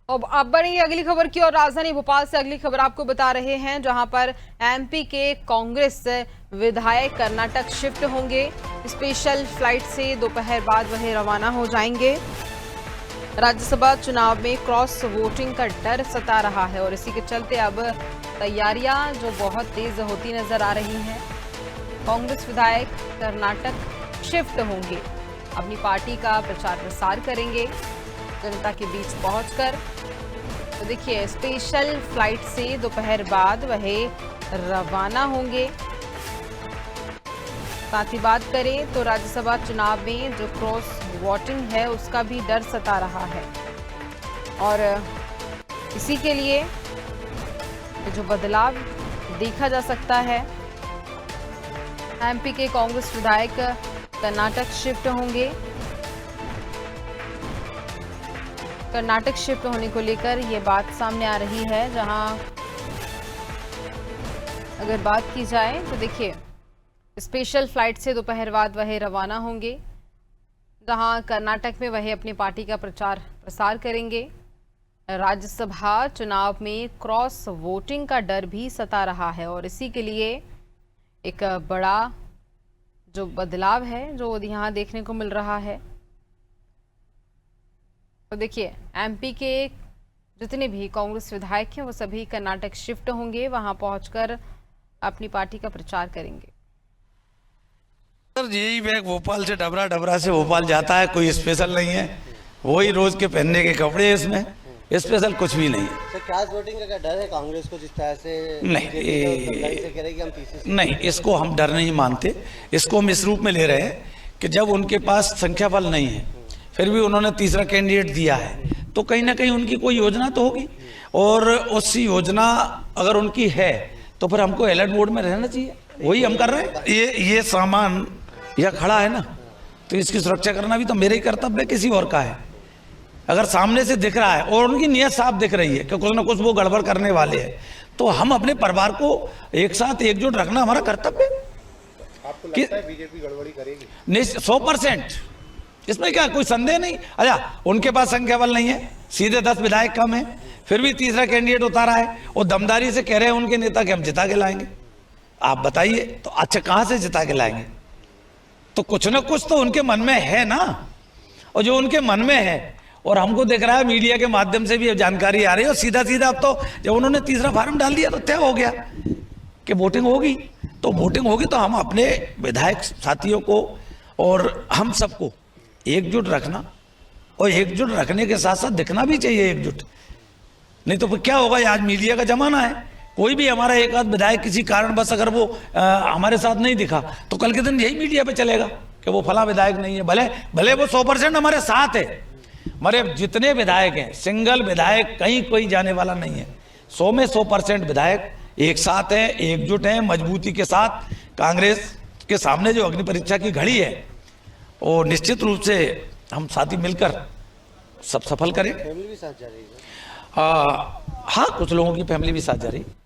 अब बढ़ेंगे अगली खबर की और राजधानी भोपाल से अगली खबर आपको बता रहे हैं, जहां पर एमपी के कांग्रेस विधायक कर्नाटक शिफ्ट होंगे। स्पेशल फ्लाइट से दोपहर बाद वह रवाना हो जाएंगे। राज्यसभा चुनाव में क्रॉस वोटिंग का डर सता रहा है और इसी के चलते अब तैयारियां जो बहुत तेज होती नजर आ रही हैं। कांग्रेस विधायक कर्नाटक शिफ्ट होंगे, अपनी पार्टी का प्रचार प्रसार करेंगे जनता के बीच पहुंचकर। तो देखिए, स्पेशल फ्लाइट से दोपहर बाद वह रवाना होंगे। साथ ही बात करें तो राज्यसभा चुनाव में जो क्रॉस वोटिंग है उसका भी डर सता रहा है और इसी के लिए जो बदलाव देखा जा सकता है, एमपी के कांग्रेस विधायक कर्नाटक शिफ्ट होंगे। कर्नाटक शिफ्ट होने को लेकर ये बात सामने आ रही है, जहां अगर बात की जाए तो देखिए, स्पेशल फ्लाइट से दोपहर बाद वह रवाना होंगे, जहां कर्नाटक में वह अपनी पार्टी का प्रचार प्रसार करेंगे। राज्यसभा चुनाव में क्रॉस वोटिंग का डर भी सता रहा है और इसी के लिए एक बड़ा जो बदलाव है जो यहाँ देखने को मिल रहा है। तो देखिए, एमपी के जितने भी कांग्रेस विधायक हैं वो सभी कर्नाटक शिफ्ट होंगे, वहां पहुंचकर अपनी पार्टी का प्रचार करेंगे। सर, यही बैग भोपाल से डबरा, डबरा से भोपाल जाता है, कोई स्पेशल नहीं है, वही रोज के पहनने के कपड़े, इसमें स्पेशल कुछ भी नहीं है। सर, क्रॉस वोटिंग का डर है कांग्रेस को, जिस तरह से नहीं, इसको हम डर नहीं मानते। इसको हम इस रूप में ले रहे हैं कि जब उनके पास संख्या बल नहीं है फिर भी उन्होंने तीसरा कैंडिडेट दिया है, तो कहीं ना कहीं उनकी कोई योजना तो होगी, और उस योजना अगर उनकी है तो फिर हमको अलर्ट मोड में रहना चाहिए। वही हम कर रहे हैं। ये सामान यह खड़ा है ना, तो इसकी सुरक्षा करना भी तो मेरा ही कर्तव्य है, किसी और का है। अगर सामने से दिख रहा है और उनकी नीयत साफ दिख रही है कि कुछ ना कुछ वो गड़बड़ करने वाले हैं, तो हम अपने परिवार को एक साथ एकजुट रखना हमारा कर्तव्य है। आपको लगता है बीजेपी गड़बड़ी करेगी? नहीं, 100%, इसमें क्या कोई संदेह नहीं। अच्छा, उनके पास संख्या बल नहीं है, सीधे 10 विधायक कम है, फिर भी तीसरा कैंडिडेट उतारा है और दमदारी से कह रहे हैं उनके नेता कि हम जिता के लाएंगे। आप बताइए, तो अच्छा कहां से जिता के लाएंगे? तो कुछ ना कुछ तो उनके मन में है ना, और जो उनके मन में है और हमको दिख रहा है मीडिया के माध्यम से भी जानकारी आ रही है, और सीधा सीधा अब तो जब उन्होंने तीसरा फार्म डाल दिया तो तय हो गया कि वोटिंग होगी। तो वोटिंग होगी तो हम अपने विधायक साथियों को और हम सबको एकजुट रखना, और एकजुट रखने के साथ साथ दिखना भी चाहिए एकजुट। नहीं तो फिर क्या होगा, आज मीडिया का जमाना है, कोई भी हमारा एक आध विधायक किसी कारणवश अगर वो हमारे साथ नहीं दिखा तो कल के दिन यही मीडिया पे चलेगा कि वो फला विधायक नहीं है। भले वो 100% हमारे साथ है, हमारे जितने विधायक हैं, सिंगल विधायक कहीं कोई जाने वाला नहीं है। 100 में 100% विधायक एक साथ हैं, एकजुट हैं, मजबूती के साथ। कांग्रेस के सामने जो अग्नि परीक्षा की घड़ी है और निश्चित रूप से हम साथी मिलकर सब सफल करें। फैमिली भी साथ जा रही है? हाँ, कुछ लोगों की फैमिली भी साथ जा रही है।